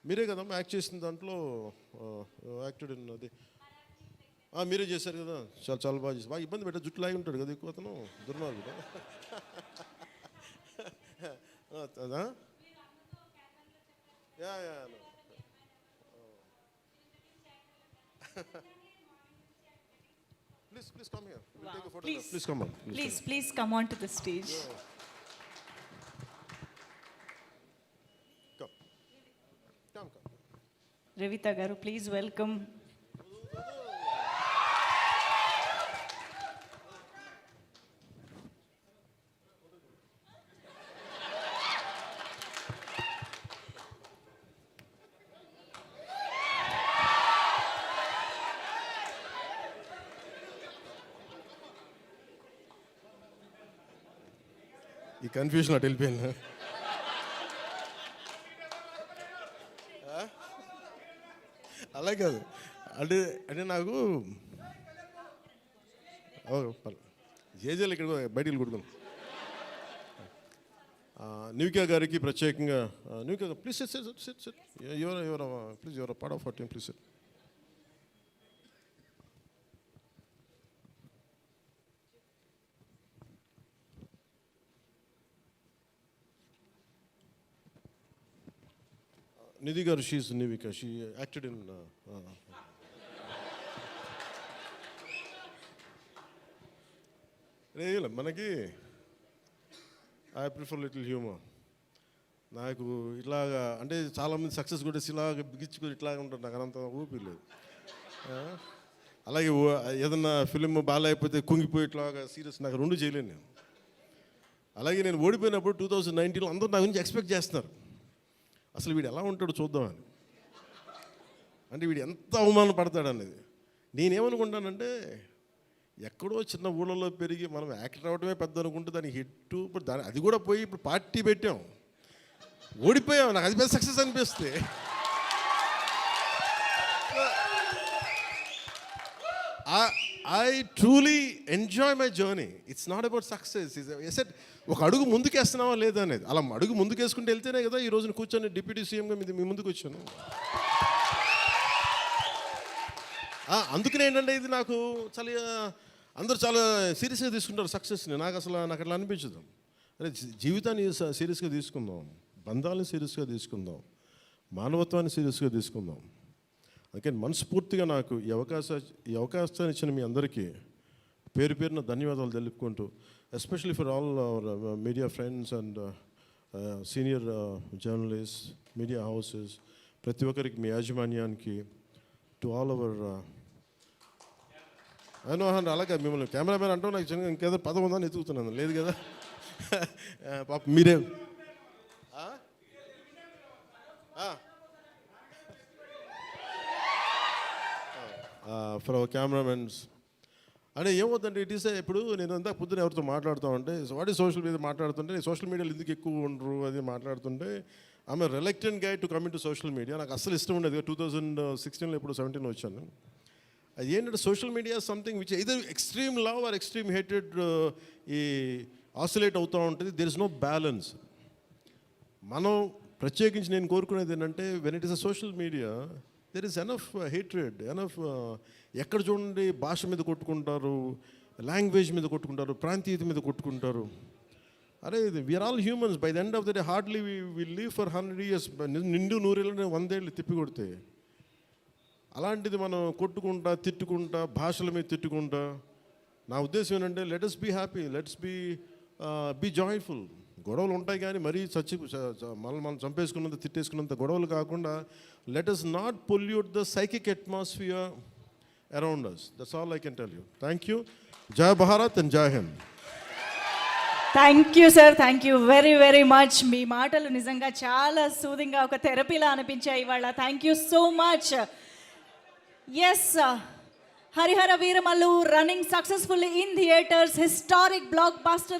మీరే కదమ్మా యాక్ట్ చేసిన దాంట్లో యాక్టెడ్ అది మీరే చేశారు కదా, చాలా చాలా బాగా చేసి బాగా ఇబ్బంది పెట్టా, జుట్టు లాగి ఉంటాడు కదా ఎక్కువ అతను, దుర్మార్గుడు. అదా yeah yeah Please come here. We'll take a photograph. Please come on. Please come on to the stage. Come. Revita garu, please welcome. ఈ కన్ఫ్యూజన్ అటు వెళ్ళిపోయాను. అలా కాదు అంటే అంటే నాకు జేజేలు ఇక్కడ బయటికి కొడుకున్నాను. న్యూకియా గారికి ప్రత్యేకంగా న్యూకియా please sit please your part of our team, please sit. Nidhi గారు, షీఈ్ నివిక, షీ యాక్టెడ్ ఇన్ మనకి ఐ ప్రిఫర్ లిటిల్ హ్యూమర్. నాకు ఇట్లాగా అంటే చాలామంది సక్సెస్ కూడా ఇలాగ బిగించుకొని ఇట్లాగా ఉంటారు, నాకు అంత ఊపి లేదు. అలాగే ఏదన్నా ఫిలిం బాగాలేకపోతే కుంగిపోయి ఇట్లాగా సీరియస్, నాకు రెండు చేయలేను నేను. అలాగే నేను ఓడిపోయినప్పుడు 2019లో అందరూ నా గురించి ఎక్స్పెక్ట్ చేస్తున్నారు, అసలు వీడు ఎలా ఉంటాడో చూద్దామని, అంటే వీడు ఎంత అవమానం పడతాడు అనేది. నేనేమనుకుంటానంటే ఎక్కడో చిన్న ఊళ్ళలో పెరిగి మనం యాక్టర్ అవడమే పెద్ద అనుకుంటే దానికి హిట్, ఇప్పుడు అది కూడా పోయి ఇప్పుడు పార్టీ పెట్టాం, ఓడిపోయాం, నాకు అది పెద్ద సక్సెస్ అనిపిస్తే. I truly enjoy my journey. It's not about success. Asset ఒక అడుగు ముందుకేస్తున్నావా లేదా అనేది. అలా అడుగు ముందుకేసుకుంటూ వెళ్తేనే కదా ఈ రోజున కూర్చొని డిప్యూటీ సీఎంగా మీ ముందుకు వచ్చాను. అందుకనే ఏంటంటే ఇది నాకు చాలా అందరూ చాలా సీరియస్గా తీసుకుంటారు సక్సెస్ని. నాకు అట్లా అనిపించదు. అరే జీవితాన్ని సీరియస్గా తీసుకుందాం, బంధాలను సీరియస్గా తీసుకుందాం, మానవత్వాన్ని సీరియస్గా తీసుకుందాం. అందుకే మనస్ఫూర్తిగా నాకు ఈ అవకాశాన్ని ఇచ్చిన మీ అందరికీ పేరు పేరున ధన్యవాదాలు తెలుపుకుంటూ, especially for all our media friends and senior journalist, media houses, ప్రతి ఒక్కరికి, మీ యాజమాన్యానికి, టు ఆల్ అవర్ అలాగే మిమ్మల్ని కెమెరామెన్ అంటూ నాకు చిన్న ఇంకేదో పదం ఉందని ఎత్తుకుతున్నాను, లేదు కదా పాప మీరే ఫర్ అవర్ కెమెరామెన్స్. అంటే ఏమవుతుందంటే ఇట్ ఈస్ ఇప్పుడు నేను అంతా పొద్దున ఎవరితో మాట్లాడుతూ ఉంటే వాటి సోషల్ మీడియా మాట్లాడుతుంటే, నేను సోషల్ మీడియాలో ఎందుకు ఎక్కువ ఉండరు అది మాట్లాడుతుంటే, ఆమె reluctant guy to come in to social media. నాకు అస్సలు ఇష్టం ఉండేది. 2016లో ఇప్పుడు 17లో వచ్చాను. అది ఏంటంటే social media something which either extreme love or extreme hated ఈ ఆసిలేట్ అవుతూ ఉంటుంది. There is no balance. మనం ప్రత్యేకించి నేను కోరుకునేది ఏంటంటే when it is a social media there is enough hatred, enough ఎక్కడ చూడండి భాష మీద కొట్టుకుంటారు, లాంగ్వేజ్ మీద కొట్టుకుంటారు, ప్రాంతీయత మీద కొట్టుకుంటారు. అరే we are all humans. By the end of the day hardly we live for 100 years. నిండు 100 ఏళ్ళని 100 ఏళ్ళు తిప్పి కొడితే, అలాంటిది మనం కొట్టుకుంటా తిట్టుకుంటా భాషల మీద తిట్టుకుంటా, నా ఉద్దేశం ఏంటంటే let us be happy, let's be joyful. గొడవలు ఉంటాయి కానీ మరీ మనం చంపేసుకున్నంత తిట్టేసుకున్నంత గొడవలు కాకుండా let us not pollute the psychic atmosphere around us. That's all I can tell you. Thank you. Jai Bharat and Jai Hind. Thank you sir, thank you very very much. మీ మాటలు నిజంగా చాలా సూదింగ్గా ఒక థెరపీలా అనిపించాయి ఇవాళ. Thank you so much. Yes, Harihara Veeramallu running successfully in theaters, historic blockbuster